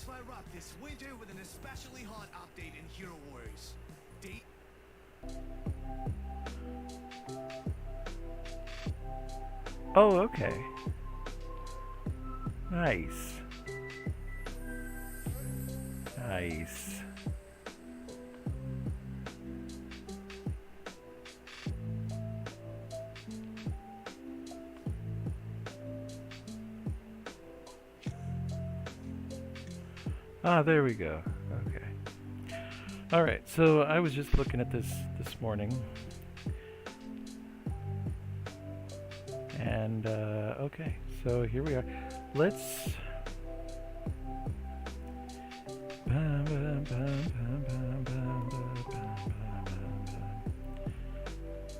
Let's fire up this winter with an especially hot update in Hero Wars. Date. Oh, okay. Nice. Nice. Ah, there we go. Okay. All right. So I was just looking at this morning, and okay. So here we are. Let's.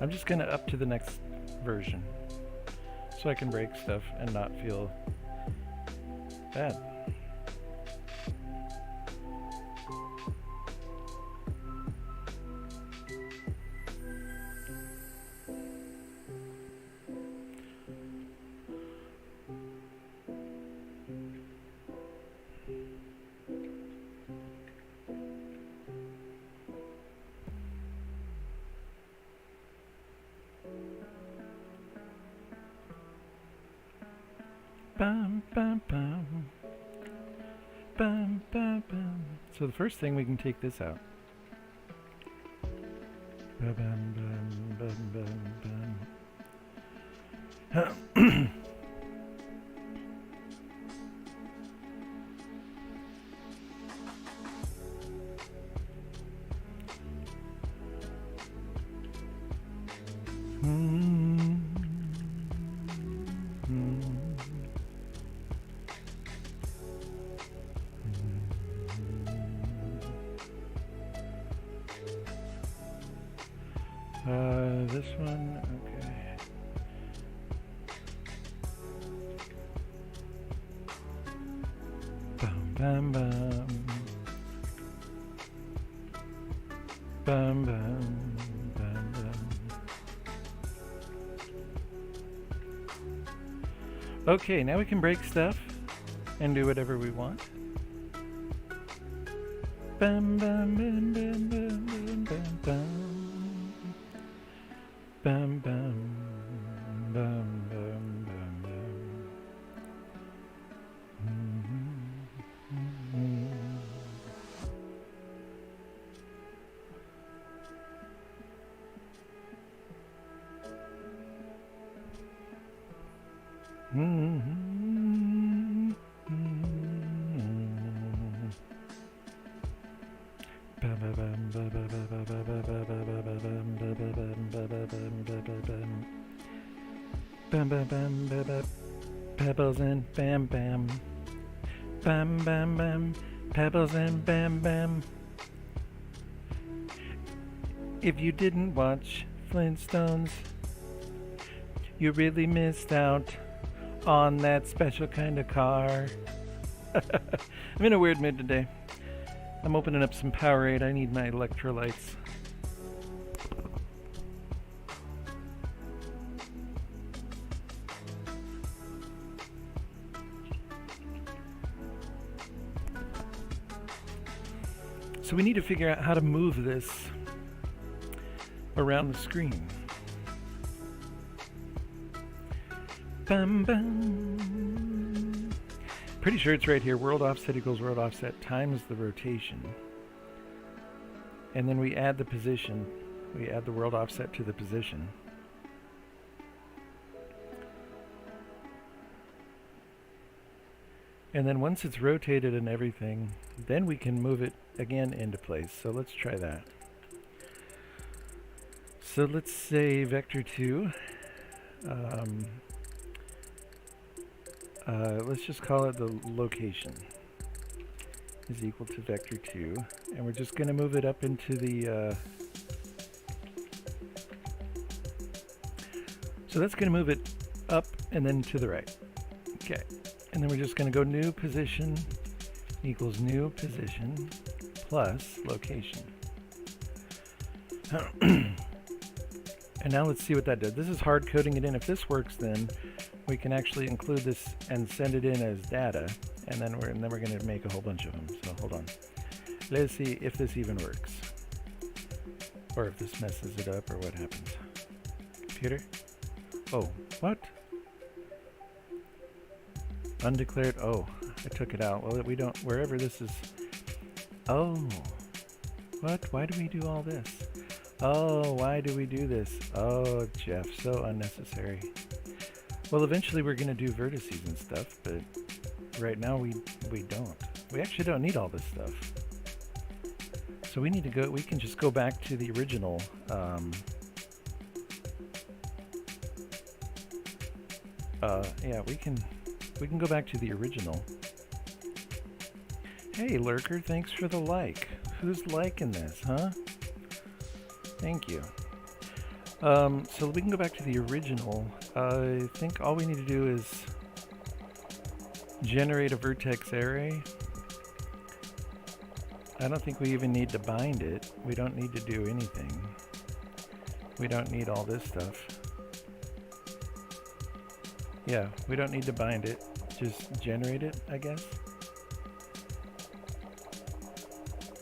I'm just gonna up to the next version, so I can break stuff and not feel bad. Bum, bum, bum. Bum, bum, bum. So the first thing, we can take this out. Bum, bum, bum, bum, bum. This one, okay. Bum, bum, bum. Bum, bum, bum, bum. Okay, now we can break stuff and do whatever we want. Bum, bum, bum, bum, bum, bum, bum, bum. Bum, bum, bum, bum, bum, bum. Bam, bam, bam, bam, bam, pebbles and bam, bam. Bam, bam, bam, pebbles and bam, bam. If you didn't watch Flintstones, you really missed out on that special kind of car. I'm in a weird mood today. I'm opening up some Powerade. I need my electrolytes. So we need to figure out how to move this around the screen. Bum, bum. Pretty sure it's right here. World offset equals world offset times the rotation. And then we add the position. We add the world offset to the position. And then once it's rotated and everything, then we can move it again into place. So let's try that. So let's say vector 2. Let's just call it the location is equal to vector 2. And we're just going to move it up into the... so that's going to move it up and then to the right. Okay. And then we're just going to go new position equals new position plus location. And now let's see what that did. This is hard coding it in. If this works, then we can actually include this and send it in as data, and then we're going to make a whole bunch of them. So hold on. Let's see if this even works, or if this messes it up, or what happens. Computer? Oh, what? Undeclared. Oh, I took it out. Well, we don't. Wherever this is. Oh, what? Why do we do all this? Oh, why do we do this? Oh, Jeff, so unnecessary. Well, eventually we're going to do vertices and stuff, but right now we don't. We actually don't need all this stuff. So we need to go, we can just go back to the original yeah, we can go back to the original. Hey, Lurker, thanks for the like. Who's liking this, huh? Thank you. So we can go back to the original. I think all we need to do is generate a vertex array. I don't think we even need to bind it. We don't need to do anything. We don't need all this stuff. Yeah, we don't need to bind it. Just generate it, I guess.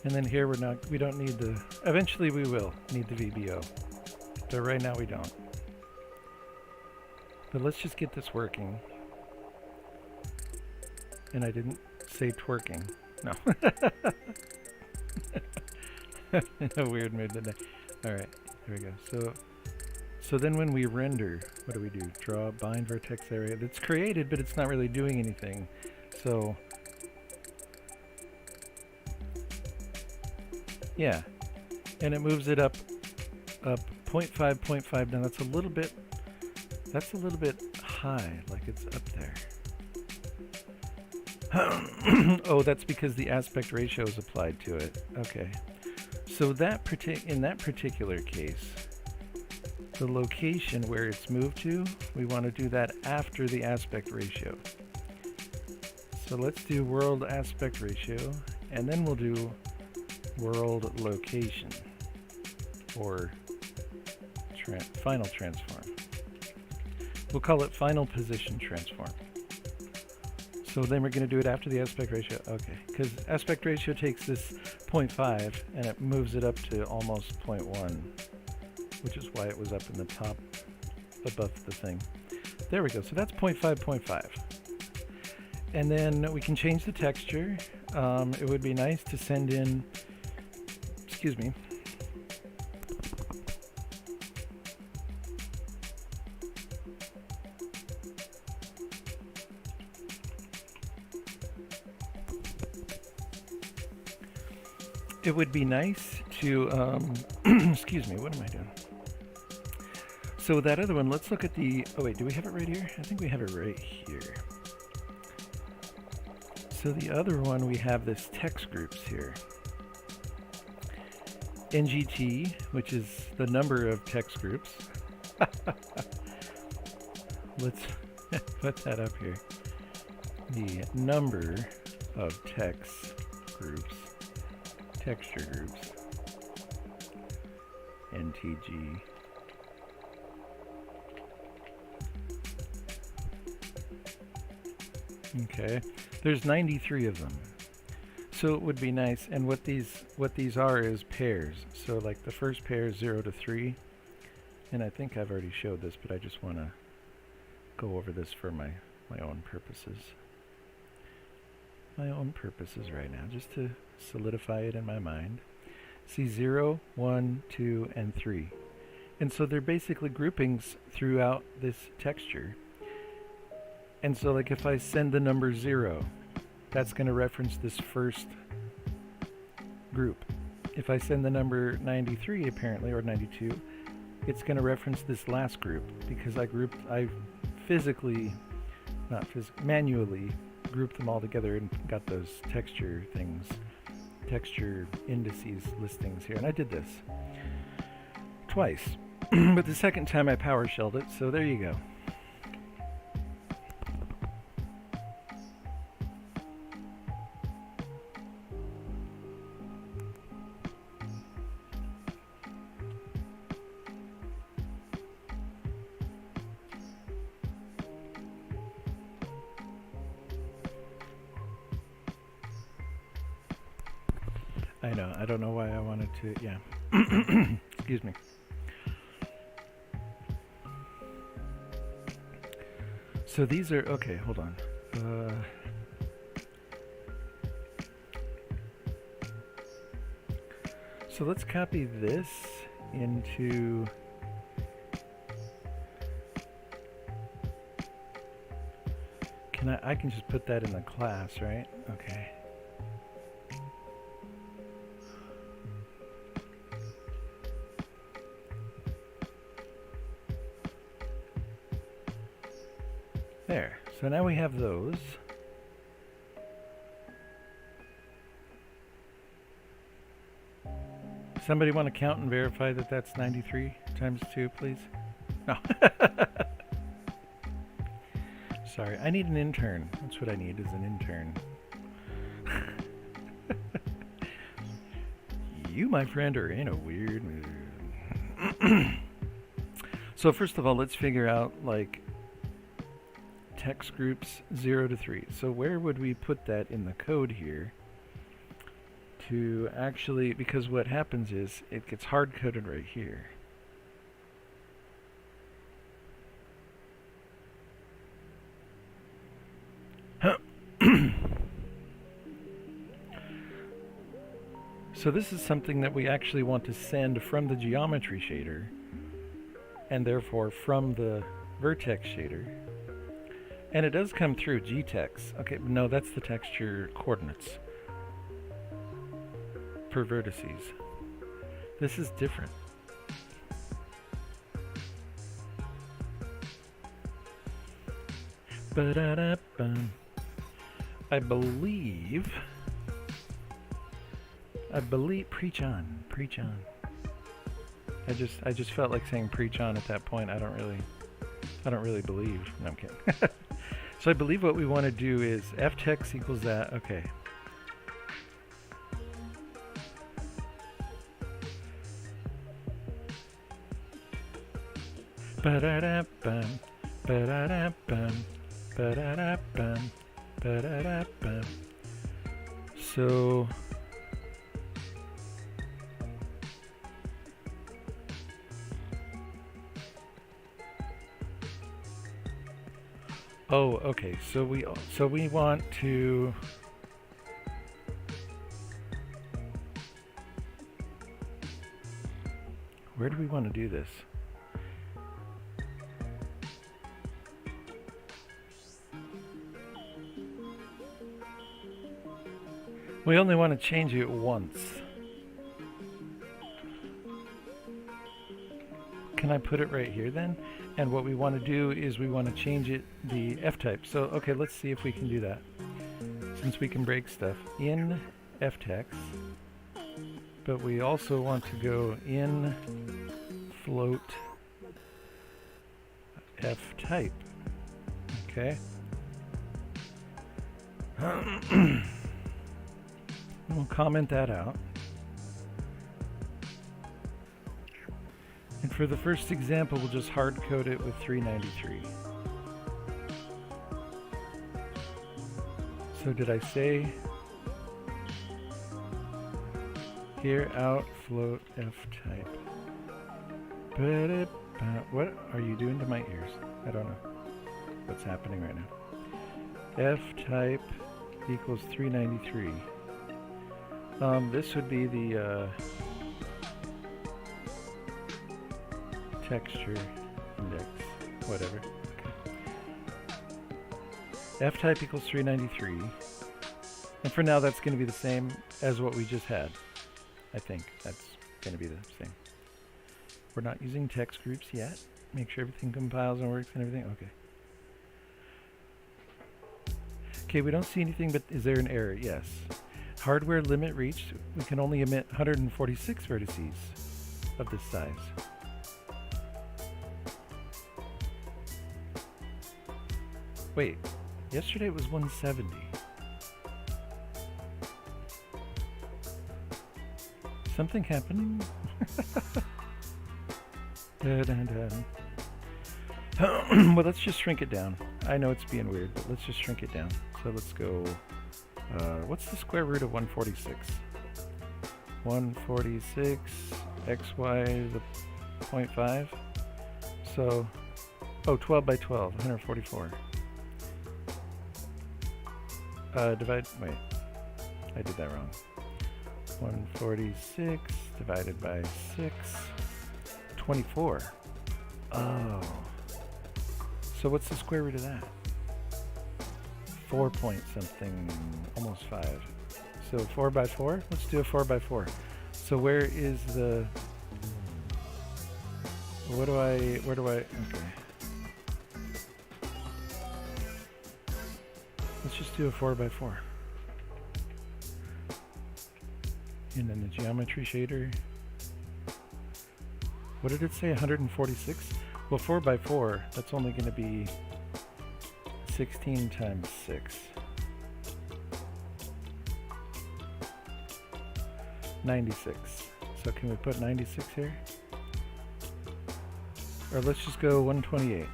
And then here we don't need the, eventually we will need the VBO. But right now we don't. But let's just get this working. And I didn't say twerking. No. In a weird mood today. Alright, here we go. So then when we render, what do we do? Draw bind vertex area. That's created, but it's not really doing anything. So yeah, and it moves it up 0.5, 0.5. Now that's a little bit high, like it's up there. Oh, that's because the aspect ratio is applied to it. Okay, so that in that particular case, the location where it's moved to, we want to do that after the aspect ratio. So let's do world aspect ratio, and then we'll do world location, or final transform. We'll call it final position transform. So then we're going to do it after the aspect ratio. Okay, because aspect ratio takes this 0.5 and it moves it up to almost 0.1, which is why it was up in the top above the thing. There we go. So that's 0.5, 0.5. And then we can change the texture. It would be nice to send in, excuse me, it would be nice to, excuse me, what am I doing? So that other one, let's look at the, oh wait, do we have it right here? I think we have it right here. So the other one, we have this text groups here. NGT, which is the number of text groups. Let's put that up here. The number of text groups. Texture groups, NTG. Okay, there's 93 of them. So it would be nice, and what these are is pairs. So like the first pair is 0 to 3, and I think I've already showed this, but I just want to go over this for my own purposes. My own purposes right now, just to solidify it in my mind. See 0, 1, 2, and 3. And so they're basically groupings throughout this texture. And so like if I send the number 0, that's going to reference this first group. If I send the number 93 apparently, or 92, it's going to reference this last group, because I physically, manually grouped them all together and got those texture things, texture indices listings here. And I did this twice, but the second time I PowerShelled it, so there you go. I know. I don't know why I wanted to. Yeah. Excuse me. So these are okay. Hold on. So let's copy this into. I can just put that in the class, right? Okay. There. So now we have those. Somebody want to count and verify that that's 93 times 2, please? No. Sorry, I need an intern. That's what I need, is an intern. You, my friend, are in a weird mood. So first of all, let's figure out, like, text groups 0 to 3. So where would we put that in the code here to actually, because what happens is it gets hard-coded right here. So this is something that we actually want to send from the geometry shader, and therefore from the vertex shader. And it does come through GTex. Okay, no, that's the texture coordinates per vertices. This is different. I believe, preach on. I just felt like saying preach on at that point. I don't really believe. No, I'm kidding. So I believe what we want to do is ftex equals that. Okay. So oh, okay. So we want to where do we want to do this? We only want to change it once. Can I put it right here then? And what we want to do is we want to change it the f-type. So, okay, let's see if we can do that. Since we can break stuff in ftex, but we also want to go in float f-type. Okay. We'll comment that out. And for the first example, we'll just hard code it with 393. So did I say here out float f type? What are you doing to my ears? I don't know what's happening right now. F type equals 393. This would be the texture index, whatever. Okay. F-type equals 393. And for now, that's going to be the same as what we just had. I think that's going to be the same. We're not using text groups yet. Make sure everything compiles and works and everything. Okay. Okay, we don't see anything, but is there an error? Yes. Hardware limit reached. We can only emit 146 vertices of this size. Wait, yesterday it was 170. Something happening? Well, let's just shrink it down. I know it's being weird, but let's just shrink it down. So let's go, what's the square root of 146? 146, xy is a 0.5. So, oh, 12 by 12, 144. Wait, I did that wrong. 146 divided by 6, 24. Oh. So what's the square root of that? 4 point something, almost 5. So 4 by 4? Let's do a 4 by 4. So where is the... where do I... okay. Let's just do a 4 by 4. And then the geometry shader. What did it say, 146? Well, 4 by 4, that's only going to be 16 times 6. 96. So can we put 96 here? Or let's just go 128.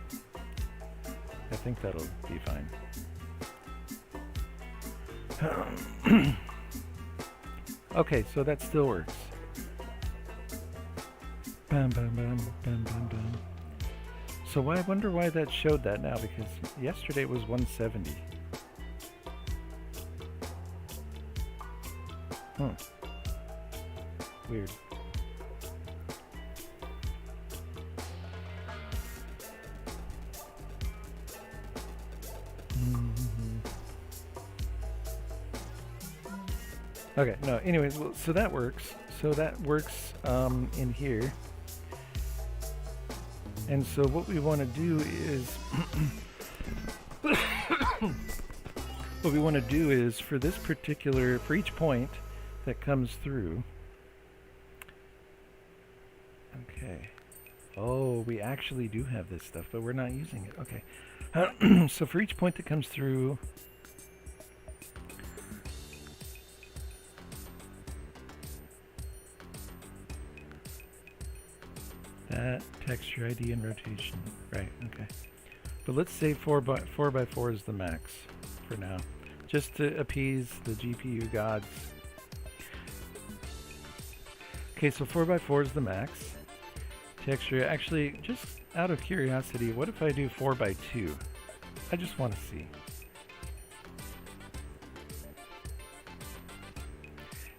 I think that'll be fine. Okay, so that still works. Bam, bam, bam, bam, bam, bam. So I wonder why that showed that now, because yesterday it was 170. Weird. Okay, no, anyways, well, so that works. So that works in here. And so what we want to do is what we want to do is for this particular, for each point that comes through. Okay. Oh, we actually do have this stuff, but we're not using it. Okay. So for each point that comes through, that texture ID and rotation. Right, okay. But let's say 4 by 4 is the max for now, just to appease the GPU gods. Okay, so 4 by 4 is the max. Texture, actually, just out of curiosity, what if I do 4 by 2? I just want to see.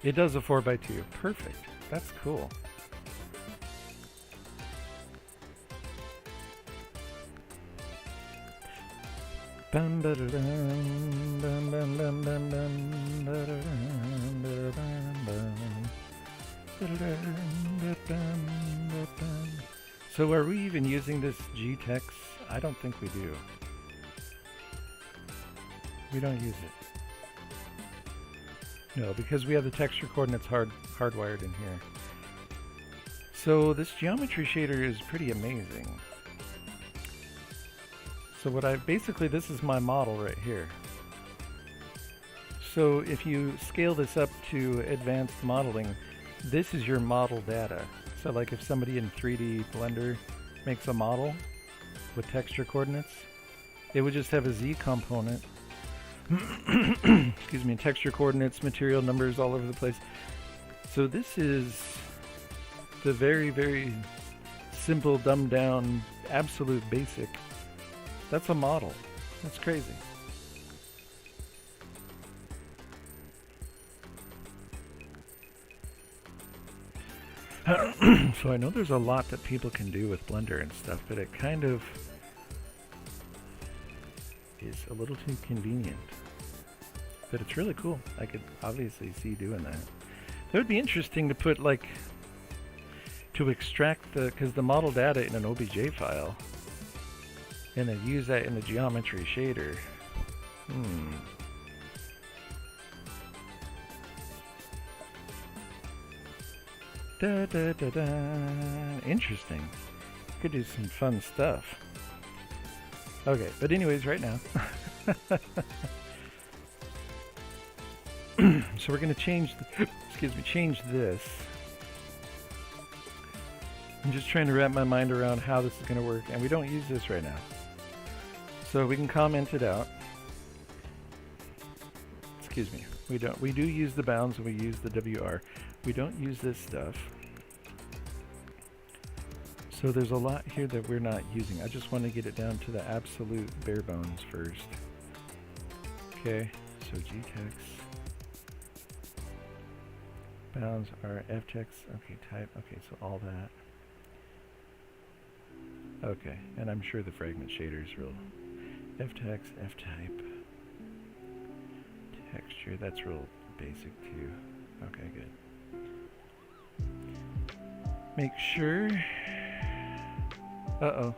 It does a 4 by 2. Perfect. That's cool. Bum, ba, da, dum, bum, bum, bum, bum, bum, ba, da, dum, ba, bum, bum. Ba, da, dum, ba, dum, ba, dum. So are we even using this GTex? I don't think we do. We don't use it. No, because we have the texture coordinates hardwired in here. So this geometry shader is pretty amazing. So what basically this is my model right here. So if you scale this up to advanced modeling, this is your model data. So like if somebody in 3D Blender makes a model with texture coordinates, it would just have a Z component. Excuse me, texture coordinates, material numbers all over the place. So this is the very, very simple, dumbed down, absolute basic. That's a model. That's crazy. So I know there's a lot that people can do with Blender and stuff, but it kind of is a little too convenient. But it's really cool. I could obviously see doing that. That would be interesting to put, like, to extract because the model data in an OBJ file, and then use that in the geometry shader. Da, da, da, da. Interesting. Could do some fun stuff. Okay, but anyways, right now. So we're going to change, change this. I'm just trying to wrap my mind around how this is going to work, and we don't use this right now. So we can comment it out. Excuse me. We don't. We do use the bounds and we use the WR. We don't use this stuff. So there's a lot here that we're not using. I just want to get it down to the absolute bare bones first. Okay, so gtext. Bounds are ftext. Okay, type. Okay, so all that. Okay, and I'm sure the fragment shader is real. Ftext, ftype. Texture, that's real basic too. Okay, good. Make sure. Uh-oh.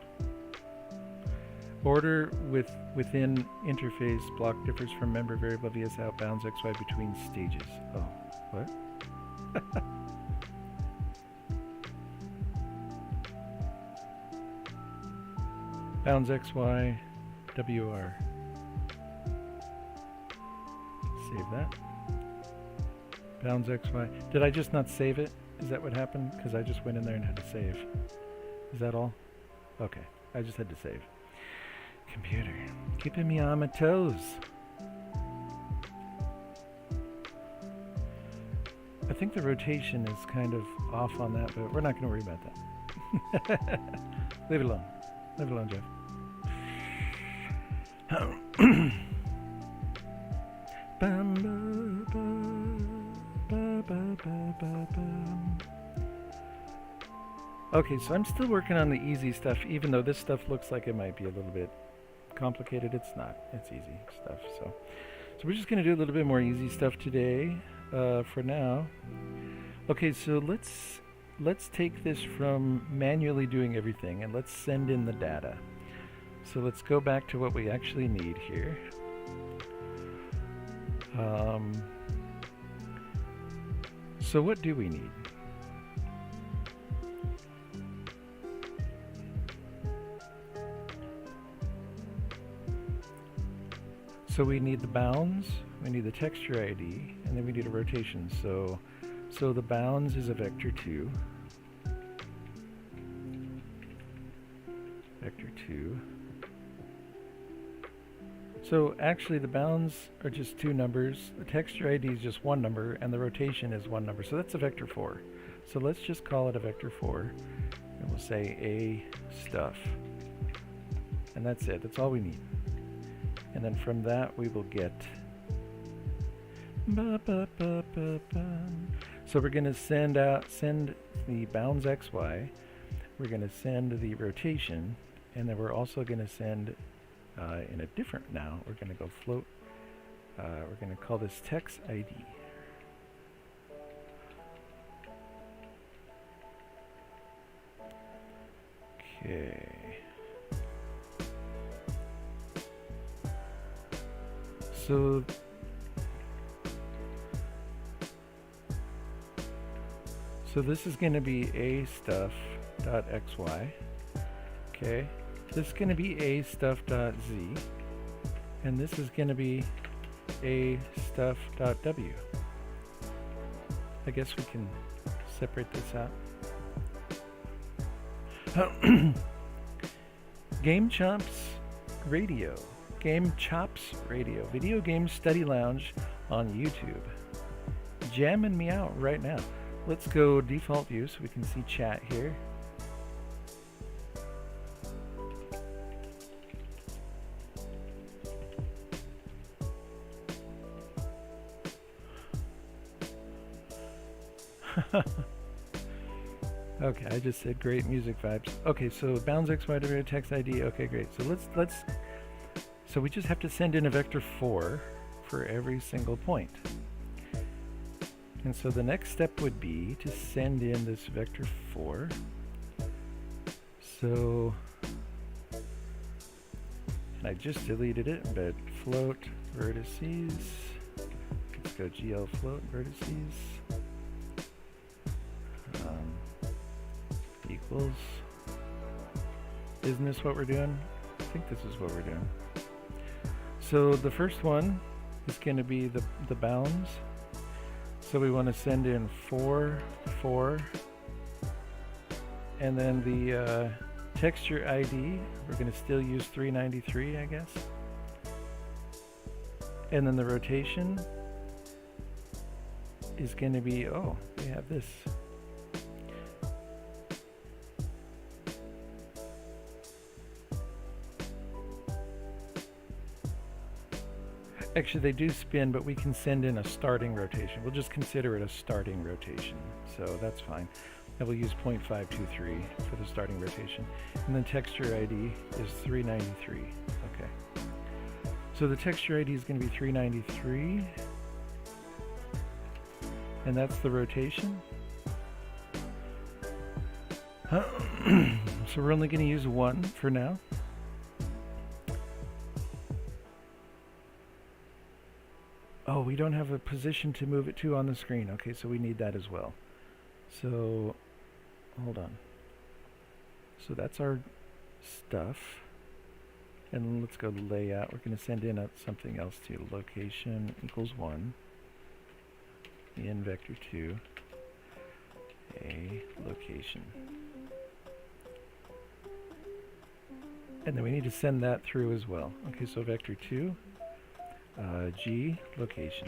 Order within interface block differs from member variable vs out bounds xy between stages. Oh, what? Bounds xy wr. Save that. Bounds xy. Did I just not save it? Is that what happened? Because I just went in there and had to save. Is that all? Okay, I just had to save. Computer, keeping me on my toes. I think the rotation is kind of off on that, but we're not going to worry about that. Leave it alone. Leave it alone, Jeff. Okay, so I'm still working on the easy stuff, even though this stuff looks like it might be a little bit complicated. It's not. It's easy stuff. So we're just going to do a little bit more easy stuff today for now. Okay, so let's take this from manually doing everything and let's send in the data. So let's go back to what we actually need here. So what do we need? So we need the bounds, we need the texture ID, and then we need a rotation. So the bounds is a vector 2. Vector 2. So actually the bounds are just 2 numbers, the texture ID is just 1 number, and the rotation is 1 number. So that's a vector 4. So let's just call it a vector 4, and we'll say A stuff. And that's it, that's all we need. And then from that we will get so we're going to send the bounds xy, we're going to send the rotation, and then we're also going to send in a different now, we're going to go float, we're going to call this text ID. Okay. So this is going to be a stuff dot xy. Okay. This is going to be a stuff dot z, and this is going to be a stuff dot w. I guess we can separate this out. Game Chops Radio. Game Chops Radio. Video Game Study Lounge on YouTube. Jamming me out right now. Let's go default view so we can see chat here. Okay, I just said great music vibes. Okay, so bounds xy to text ID. Okay, great. So so we just have to send in a vector 4 for every single point. And so the next step would be to send in this vector 4. So, and I just deleted it, but float vertices. Let's go GL float vertices. Equals. Isn't this what we're doing? I think this is what we're doing. So the first one is going to be the bounds. So we want to send in 4, 4, and then the texture ID, we're going to still use 393, I guess. And then the rotation is going to be, oh, we have this. Actually, they do spin, but we can send in a starting rotation. We'll just consider it a starting rotation, so that's fine. And we'll use 0.523 for the starting rotation. And then texture ID is 393. Okay. So the texture ID is going to be 393. And that's the rotation. So we're only going to use one for now. Oh, we don't have a position to move it to on the screen. Okay, so we need that as well. So, hold on. So that's our stuff. And let's go to layout. We're going to send in something else too. Location equals 1. In vector 2. A location. And then we need to send that through as well. Okay, so vector 2. G location.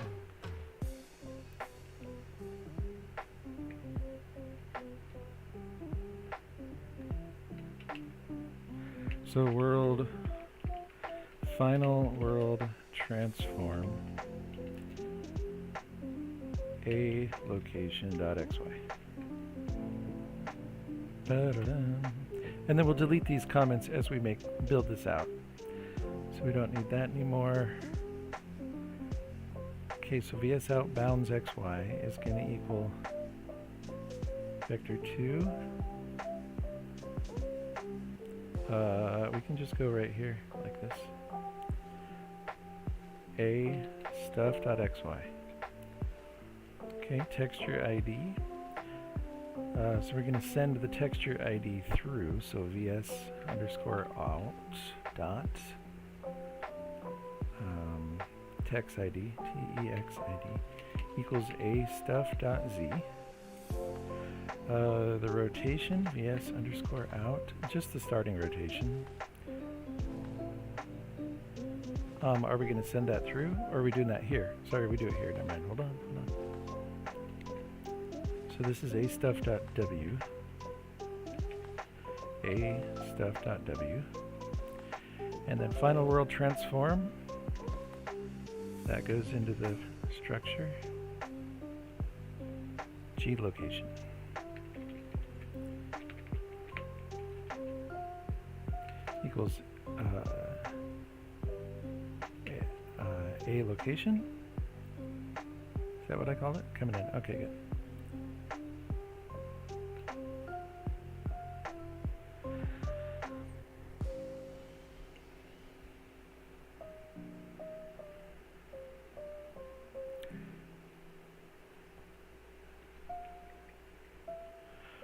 So world, final world transform a location dot xy. And then we'll delete these comments as we build this out. So we don't need that anymore. Okay, so vs out bounds xy is going to equal vector 2. We can just go right here like this. A stuff.xy. Okay, texture ID. So we're going to send the texture ID through. So vs underscore out dot tex ID, tex ID equals a stuff dot z. The rotation vs underscore out, just the starting rotation. Are we going to send that through, or are we doing that here? Sorry, we do it here. Never mind. Hold on. So this is a stuff dot w. A stuff dot w. And then final world transform. That goes into the structure. G location. Equals a location. Is that what I called it? Coming in. Okay, good.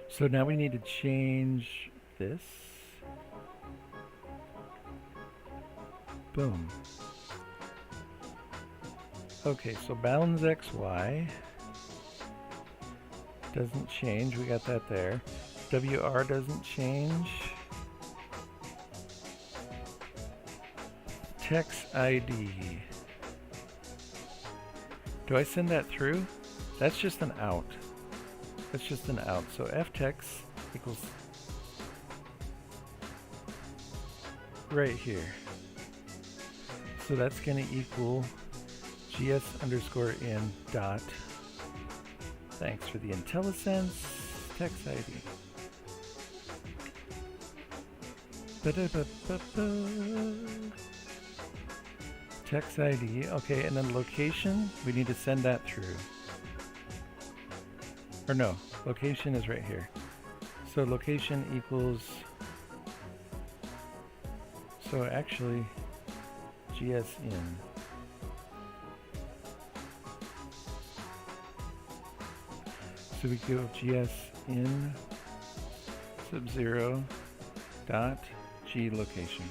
So now we need to change this. Boom. Okay, so bounds xy doesn't change. We got that there. WR doesn't change. Tex ID. Do I send that through? That's just an out. That's just an out. So ftex equals right here. So that's going to equal gs underscore in dot. Thanks for the IntelliSense text ID. Text ID. Okay, and then location. We need to send that through. Or no, location is right here. So location equals, so actually gs in. So we go gs in sub0 dot g location.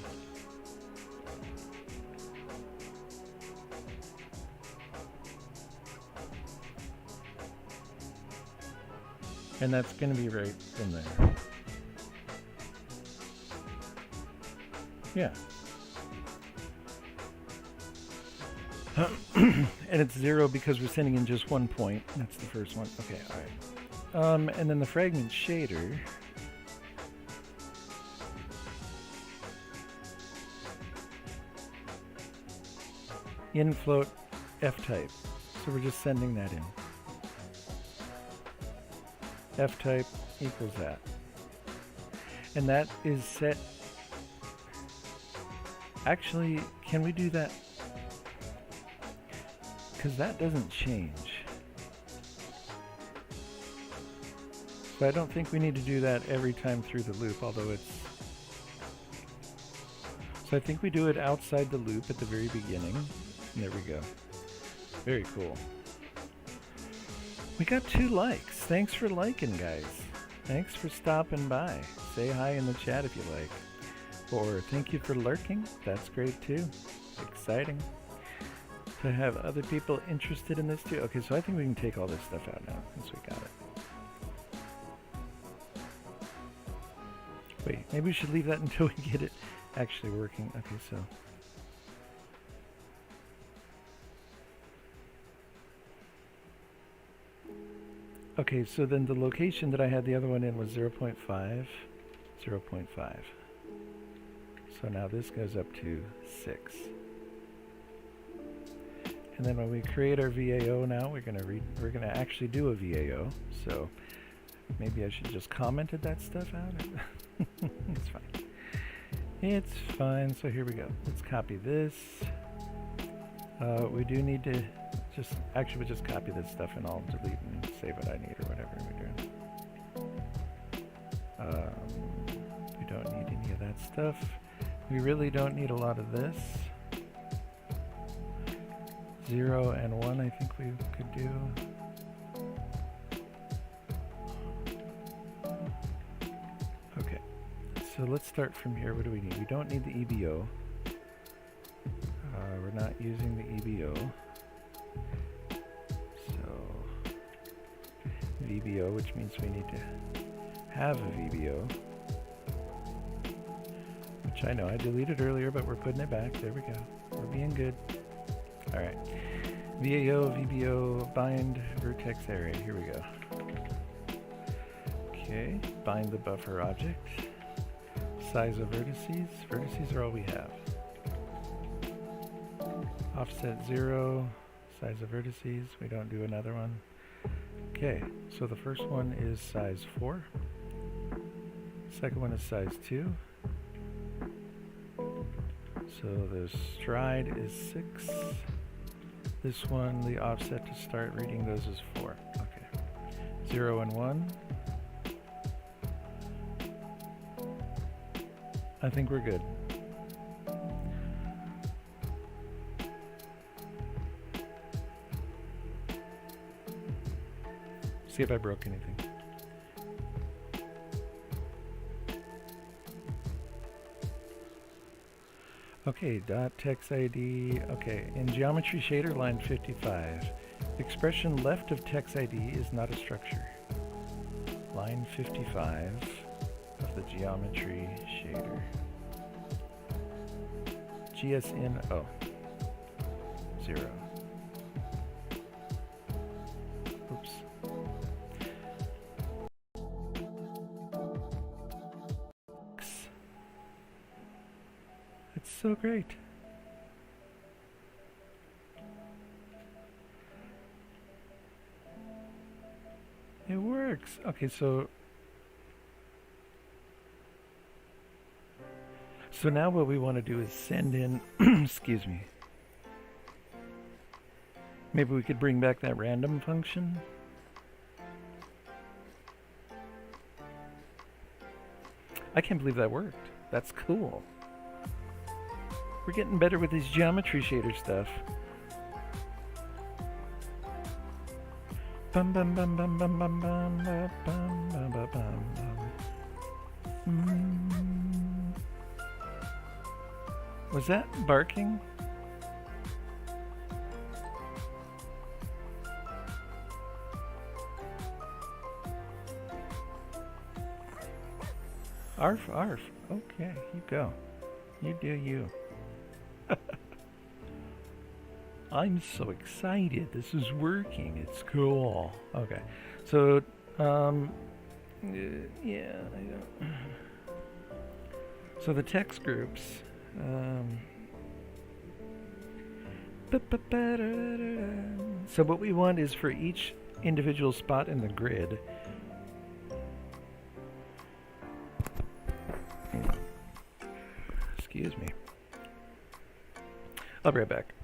And that's going to be right in there. Yeah. And it's 0 because we're sending in just 1 point. That's the first one. Okay, alright. And then the fragment shader. In float F-type. So we're just sending that in. F-type equals that. And that is set. Actually, can we do that? Because that doesn't change. So I don't think we need to do that every time through the loop, although it's... So I think we do it outside the loop at the very beginning. And there we go. Very cool. We got 2 likes. Thanks for liking, guys. Thanks for stopping by. Say hi in the chat if you like. Or thank you for lurking. That's great too. Exciting to have other people interested in this too. Okay, so I think we can take all this stuff out now since we got it. Wait, maybe we should leave that until we get it actually working. Okay, so... Okay, so then the location that I had the other one in was 0.5, 0.5. So now this goes up to 6. And then when we create our VAO now, we're gonna actually do a VAO. So maybe I should just commented that stuff out. It's fine. It's fine. So here we go. Let's copy this. We do need to we'll just copy this stuff and I'll delete and save what I need or whatever we're doing. We don't need any of that stuff. We really don't need a lot of this. 0 and 1 I think we could do. Okay, so let's start from here. What do we need? We don't need the EBO. We're not using the EBO. So VBO, which means we need to have a VBO. Which I know I deleted earlier, but we're putting it back. There we go. We're being good. Alright. VAO, VBO, bind vertex array. Here we go. Okay. Bind the buffer object. Size of vertices. Vertices are all we have. Offset 0. Size of vertices. We don't do another one. Okay. So the first one is size 4. Second one is size 2. So the stride is 6. This one, the offset to start reading those is 4. Okay. 0 and 1. I think we're good. See if I broke anything. Okay, dot text ID. Okay, in geometry shader line 55, expression left of text ID is not a structure. Line 55 of the geometry shader. GSN 0. Oops. It's so great. It works. Okay, so now what we want to do is send in, excuse me. Maybe we could bring back that random function. I can't believe that worked. That's cool. We're getting better with these geometry shader stuff. Bum bum bum bum bum bum bum bum bum bum bum. Was that barking? Arf, arf. Okay, you go. You do you. I'm so excited. This is working. It's cool. Okay. So, yeah, I don't. So the text groups. So what we want is for each individual spot in the grid. Excuse me. I'll be right back.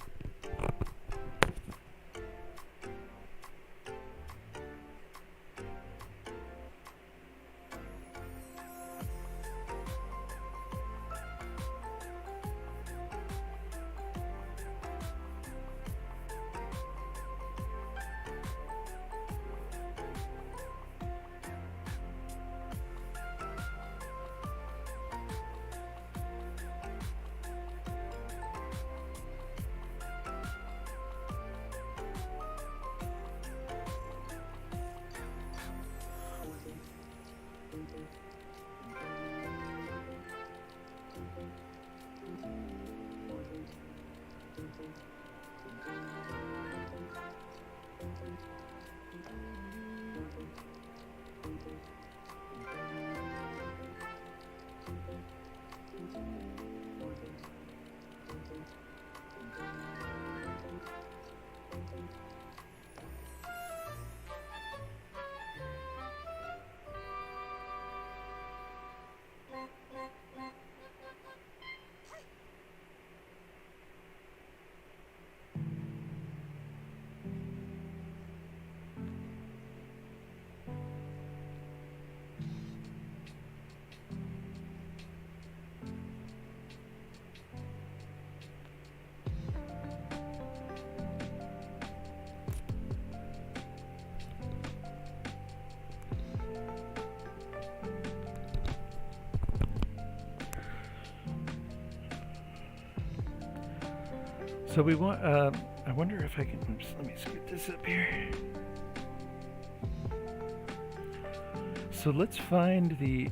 So we want, I wonder if I can, oops, let me scoot this up here. So let's find the,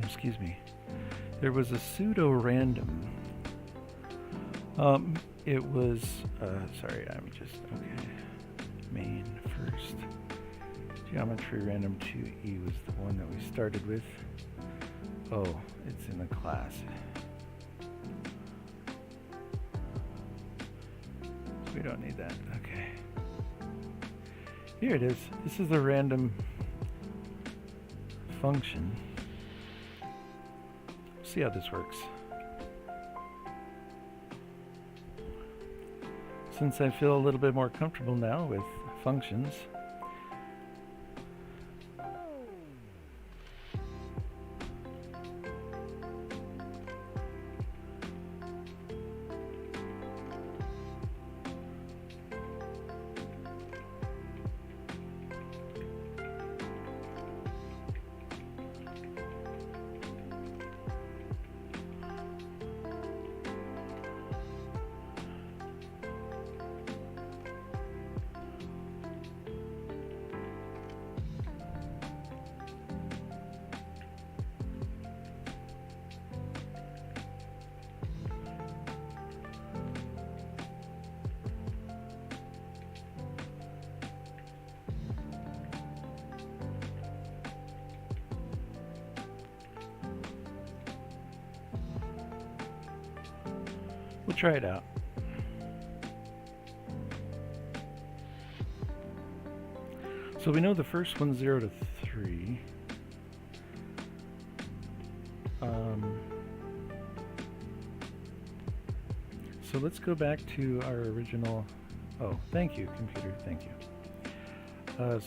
excuse me, there was a pseudo-random. It was, sorry, I'm just, okay, main first. Geometry random 2E was the one that we started with. Oh, it's in the class. We don't need that. Okay. Here it is. This is the random function. See how this works. Since I feel a little bit more comfortable now with functions, we'll try it out. So we know the first one's 0 to 3. So let's go back to our original. Oh, thank you, computer. Thank you.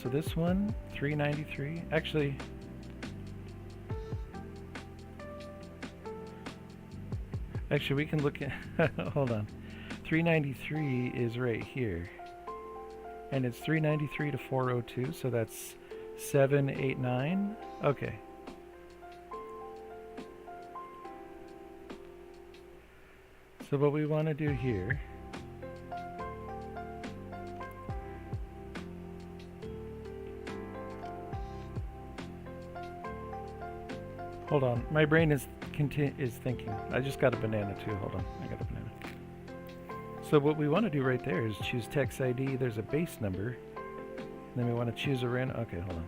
So this one, 393. Actually, we can look at. Hold on. 393 is right here, and it's 393 to 402. So that's 789. Okay. So what we want to do here hold on, my brain is thinking. I just got a banana too. Hold on, I got a banana. So what we want to do right there is choose text ID. There's a base number. And then we want to choose a random. Okay, hold on.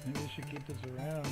Maybe we should keep this around.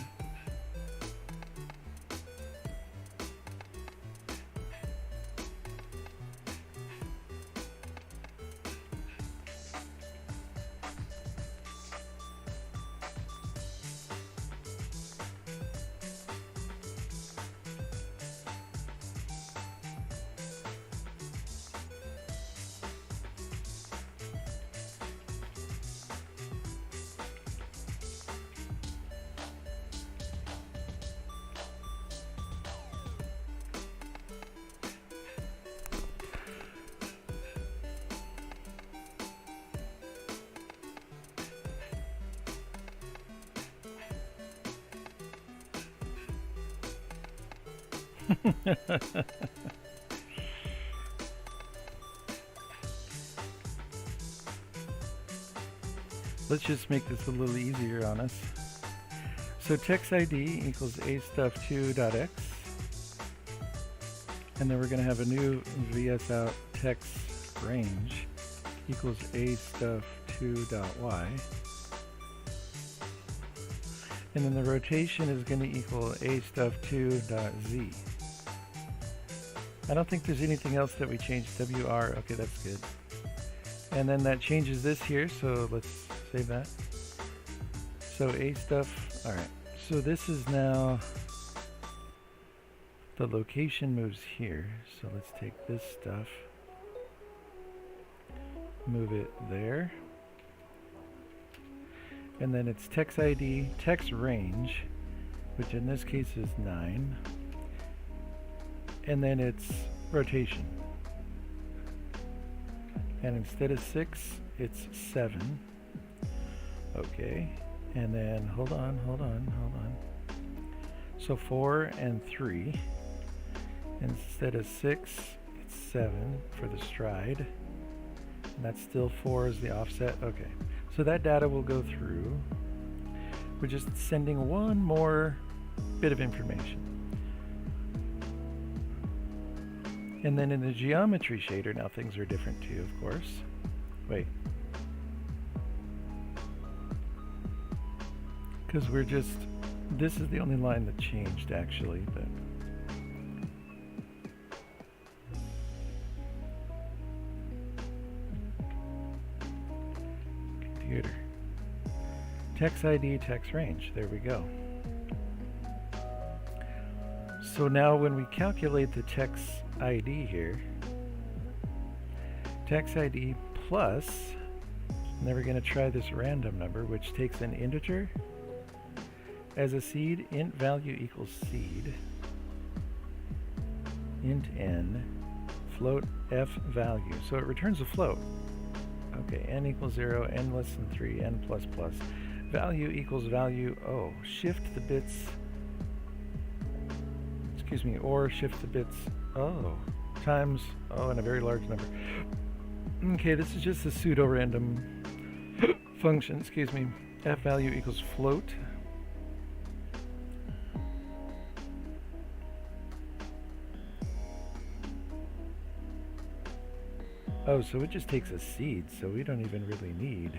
Let's just make this a little easier on us. So text ID equals astuff2.x, and then we're going to have a new vsout text range equals astuff2.y, and then the rotation is going to equal astuff2.z. I don't think there's anything else that we changed. WR, okay, that's good. And then that changes this here, so let's save that. So astuff, all right. So this is now, the location moves here. So let's take this stuff, move it there. And then it's text ID, text range, which in this case is 9. And then it's rotation. And instead of 6, it's 7. Okay. And then, hold on. So 4 and 3. Instead of 6, it's 7 for the stride. And that's still 4 as the offset. Okay. So that data will go through. We're just sending one more bit of information. And then in the geometry shader, now things are different too, of course. Wait. Because we're just, this is the only line that changed actually, but. Computer. Text ID, text range, there we go. So now when we calculate the text ID here, text ID plus, and then we're going to try this random number, which takes an integer as a seed, int value equals seed, int n, float f value. So it returns a float. Okay, n equals 0, n less than 3, n plus plus. Value equals value, oh, shift the bits. It's excuse me, or shift the bits, times, and a very large number. Okay, this is just a pseudo-random function, excuse me. F value equals float. Oh, so it just takes a seed, so we don't even really need.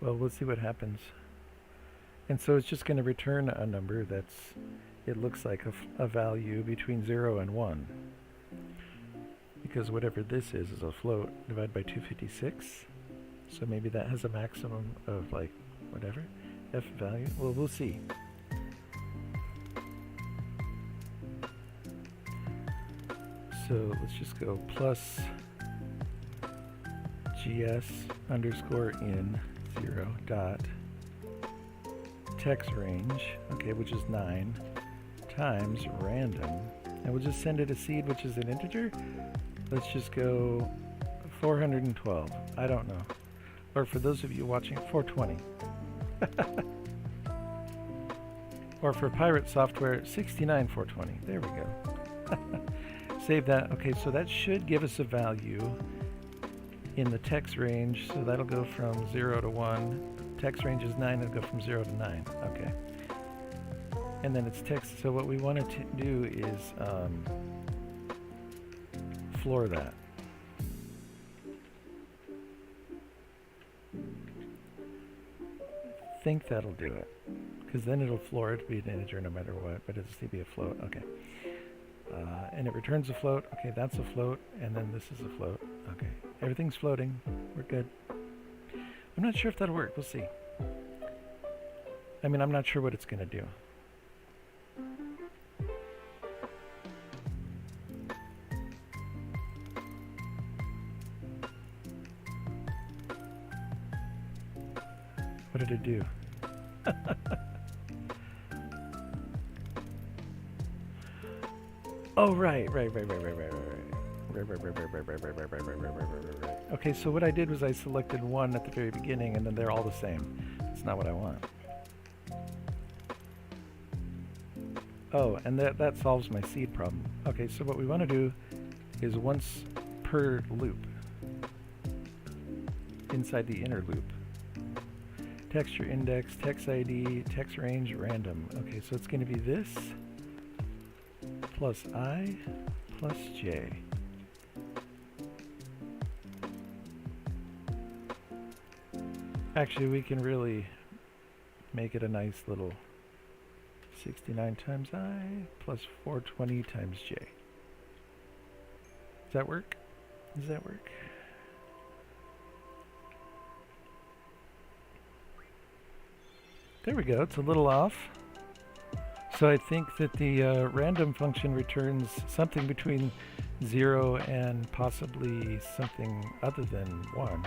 Well, we'll see what happens. And so it's just going to return a number that's, it looks like a value between 0 and 1. Because whatever this is a float divided by 256. So maybe that has a maximum of like, whatever, f value. Well, we'll see. So let's just go plus gs underscore in 0 dot text range, okay, which is 9, times random, and we'll just send it a seed, which is an integer. Let's just go 412. I don't know. Or for those of you watching, 420. Or for pirate software, 69420. There we go. Save that. Okay, so that should give us a value in the text range. So that'll go from 0 to 1. Text range is 9. It'll go from 0 to 9. Okay. And then it's text. So what we want to do is floor that. Think that'll do it, because then it'll floor it to be an integer no matter what, but it'll still be a float. Okay. And it returns a float. Okay, that's a float, and then this is a float. Okay, everything's floating. We're good. I'm not sure if that'll work. We'll see. I mean, I'm not sure what it's going to do. What did it do? Oh, right. Okay, so what I did was I selected one at the very beginning, and then they're all the same. That's not what I want. Oh, and that solves my seed problem. Okay, so what we want to do is once per loop inside the inner loop. Texture index, text ID, text range, random. Okay, so it's going to be this plus I plus J. Actually, we can really make it a nice little 69 times I plus 420 times J. Does that work? Does that work? There we go. It's a little off. So I think that the random function returns something between 0 and possibly something other than 1.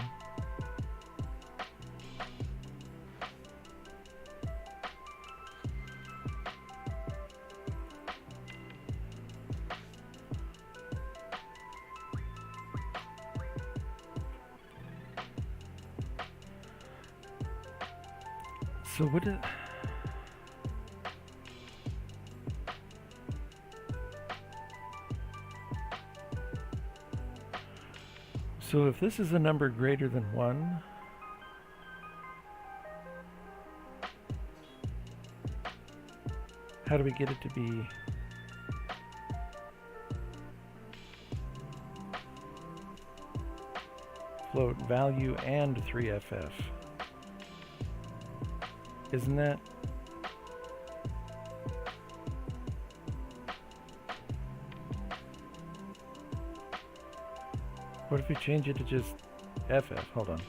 So what is... So if this is a number greater than 1, how do we get it to be float value and 3FF? Isn't that? What if we change it to just FF? Hold on.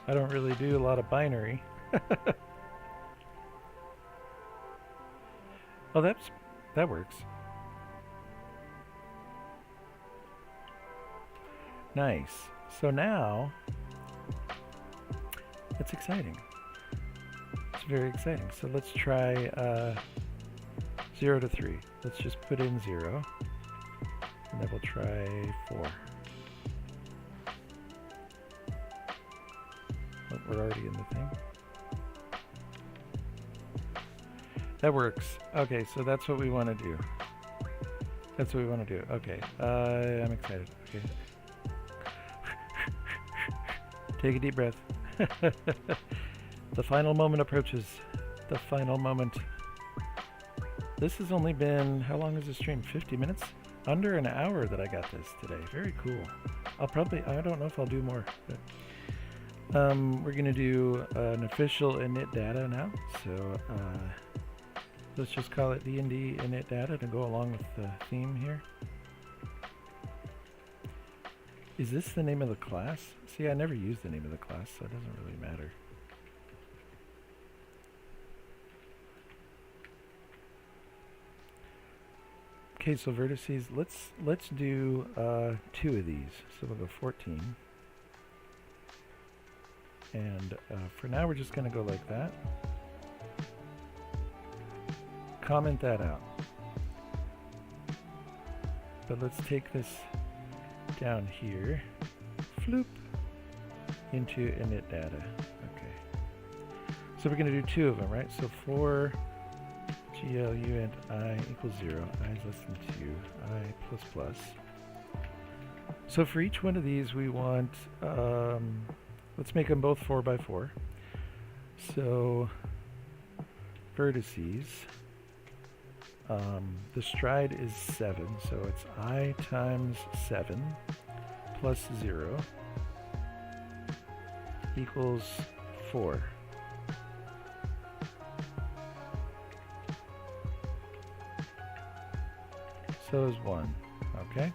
I don't really do a lot of binary. Oh, that works. Nice. So now, it's exciting. very exciting. So let's try 0 to 3. Let's just put in 0. And then we'll try 4. Oh, we're already in the thing. That works. Okay, so that's what we want to do. That's what we want to do. Okay, I'm excited. Okay. Take a deep breath. The final moment approaches. The final moment. This has only been, how long is the stream? 50 minutes? Under an hour that I got this today. Very cool. I don't know if I'll do more. But, we're going to do an official init data now. So let's just call it D&D init data to go along with the theme here. Is this the name of the class? See, I never use the name of the class, so it doesn't really matter. Okay, so vertices, let's do 2 of these. So we'll go 14. And for now, we're just going to go like that. Comment that out. But let's take this down here, floop, into init data. Okay. So we're going to do 2 of them, right? So for GL uint I equals 0, I is less than 2, I plus plus. So for each one of these, we want, let's make them both 4 by 4. So vertices, the stride is 7, so it's I times 7 plus 0 equals 4. So is 1, okay?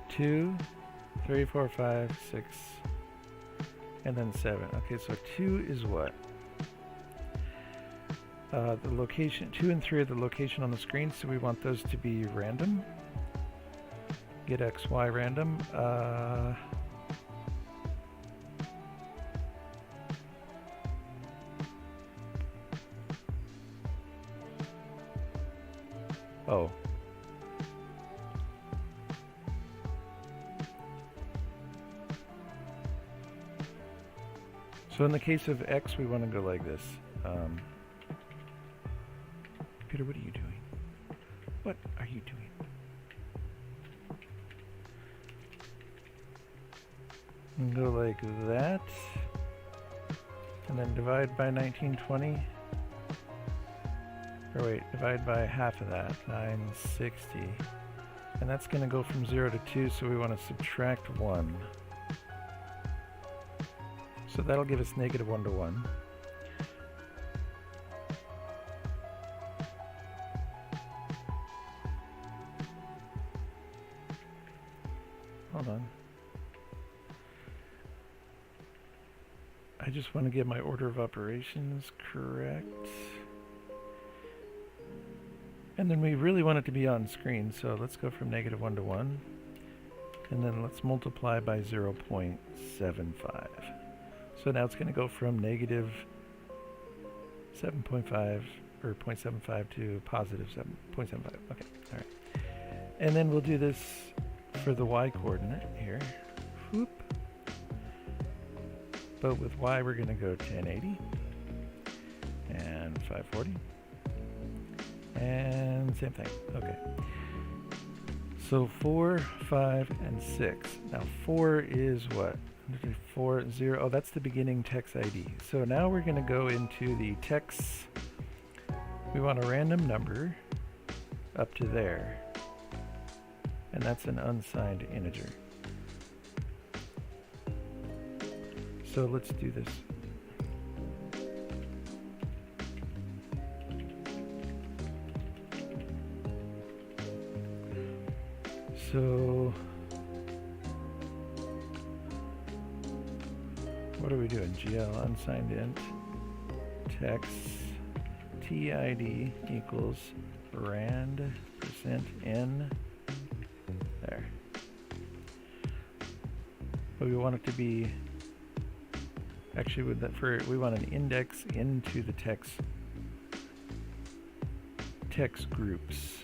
2, 3, 4, 5, 6, and then 7. Okay, so 2 is what? The location, 2 and 3 are the location on the screen, so we want those to be random. Get x, y random. Oh. So in the case of x, we want to go like this. Peter, what are you doing? What are you doing? And go like that. And then divide by 1920. Or wait, divide by half of that, 960. And that's going to go from 0 to 2, so we want to subtract 1. So that'll give us negative 1 to 1. Hold on. I just want to get my order of operations correct. And then we really want it to be on screen, so let's go from negative 1 to 1. And then let's multiply by 0.75. So now it's going to go from negative 7.5 or 0.75 to positive 7.75. Okay, all right. And then we'll do this for the y coordinate here. Whoop. But with y, we're going to go 1080 and 540. And same thing. Okay. So 4, 5, and 6. Now 4 is what? 4, 0. Oh, that's the beginning text ID. So now we're going to go into the text. We want a random number up to there. And that's an unsigned integer. So let's do this. So what are we doing? GL unsigned int text TID equals rand% n there. but we want it to be actually with that we want an index into the text groups.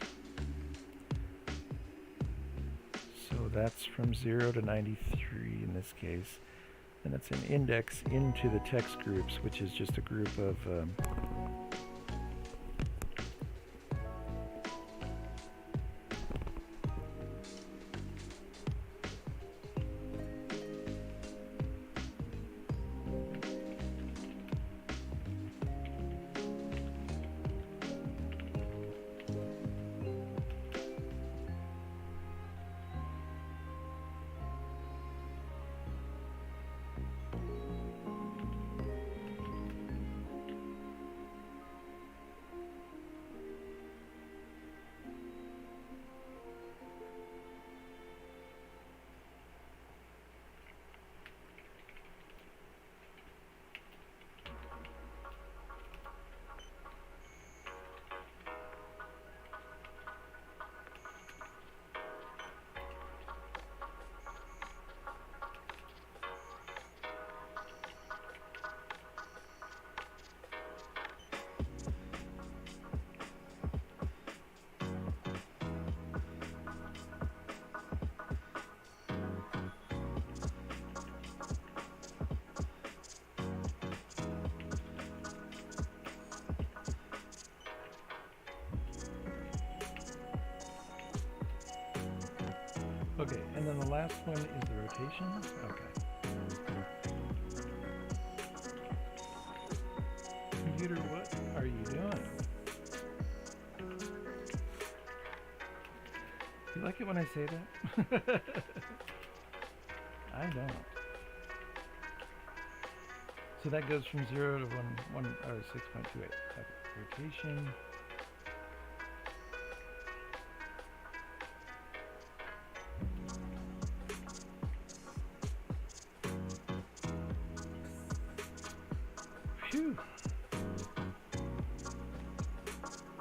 So that's from 0 to 93 in this case, and that's an index into the text groups, which is just a group of okay, and then the last one is the rotation. Okay. Computer, what are you doing? You like it when I say that? I don't. So that goes from 0 to 1 or 6.28. Okay. Rotation. Phew.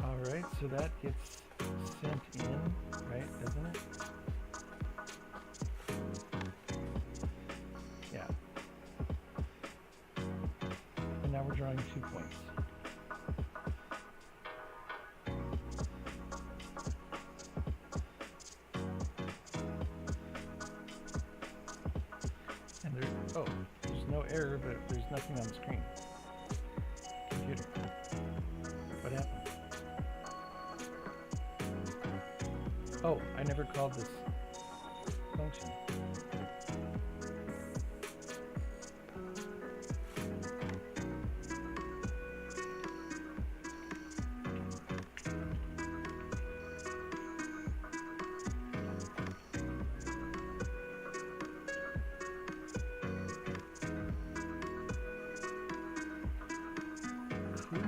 All right, so that gets sent in, right? Doesn't it? Yeah. And now we're drawing 2 points. And there's no error, but there's nothing on the screen. Computer, what happened? Oh, I never called this function. Cool.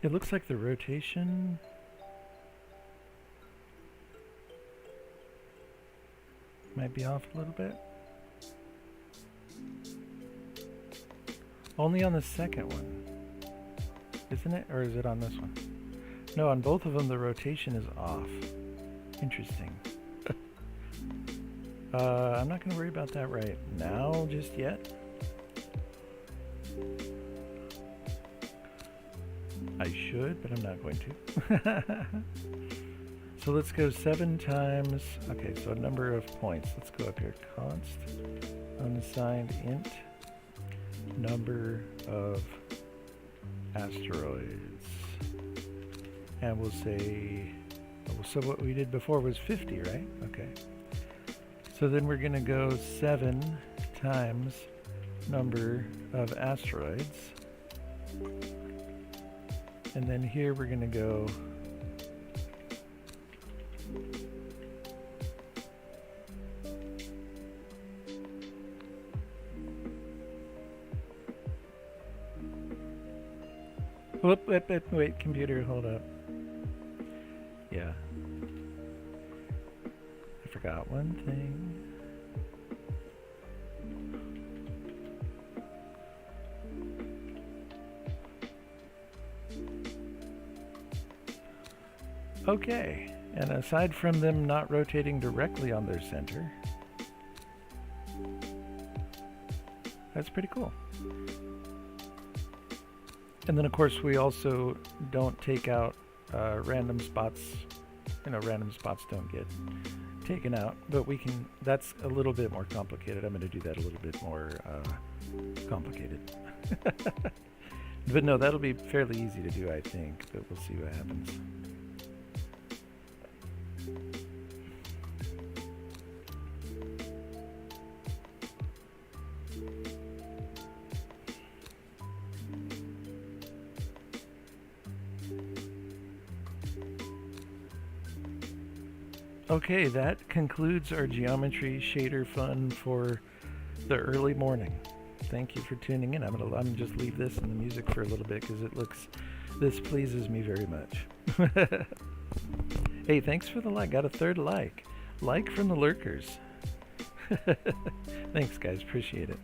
It looks like the rotation might be off a little bit. Only on the second one, isn't it? Or is it on this one? No, on both of them the rotation is off. Interesting. I'm not going to worry about that right now just yet. I should, but I'm not going to. So let's go 7 times, okay, so a number of points. Let's go up here, const unassigned int number of asteroids. And we'll say, so what we did before was 50, right? Okay. So then we're going to go 7 times number of asteroids. And then here we're going to go wait, computer, hold up. Yeah. I forgot one thing. Okay, and aside from them not rotating directly on their center, that's pretty cool. And then of course we also don't take out random spots. Random spots don't get taken out, but we can, that's a little bit more complicated. I'm going to do that a little bit more complicated. But no, that'll be fairly easy to do, I think, but we'll see what happens. Okay, that concludes our geometry shader fun for the early morning. Thank you for tuning in. I'm just leave this in the music for a little bit because this pleases me very much. Hey, thanks for the like. Got a third like. Like from the lurkers. Thanks, guys. Appreciate it.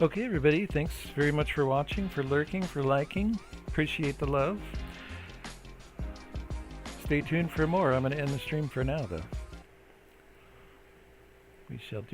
Okay, everybody, thanks very much for watching, for lurking, for liking. Appreciate the love. Stay tuned for more. I'm going to end the stream for now, though.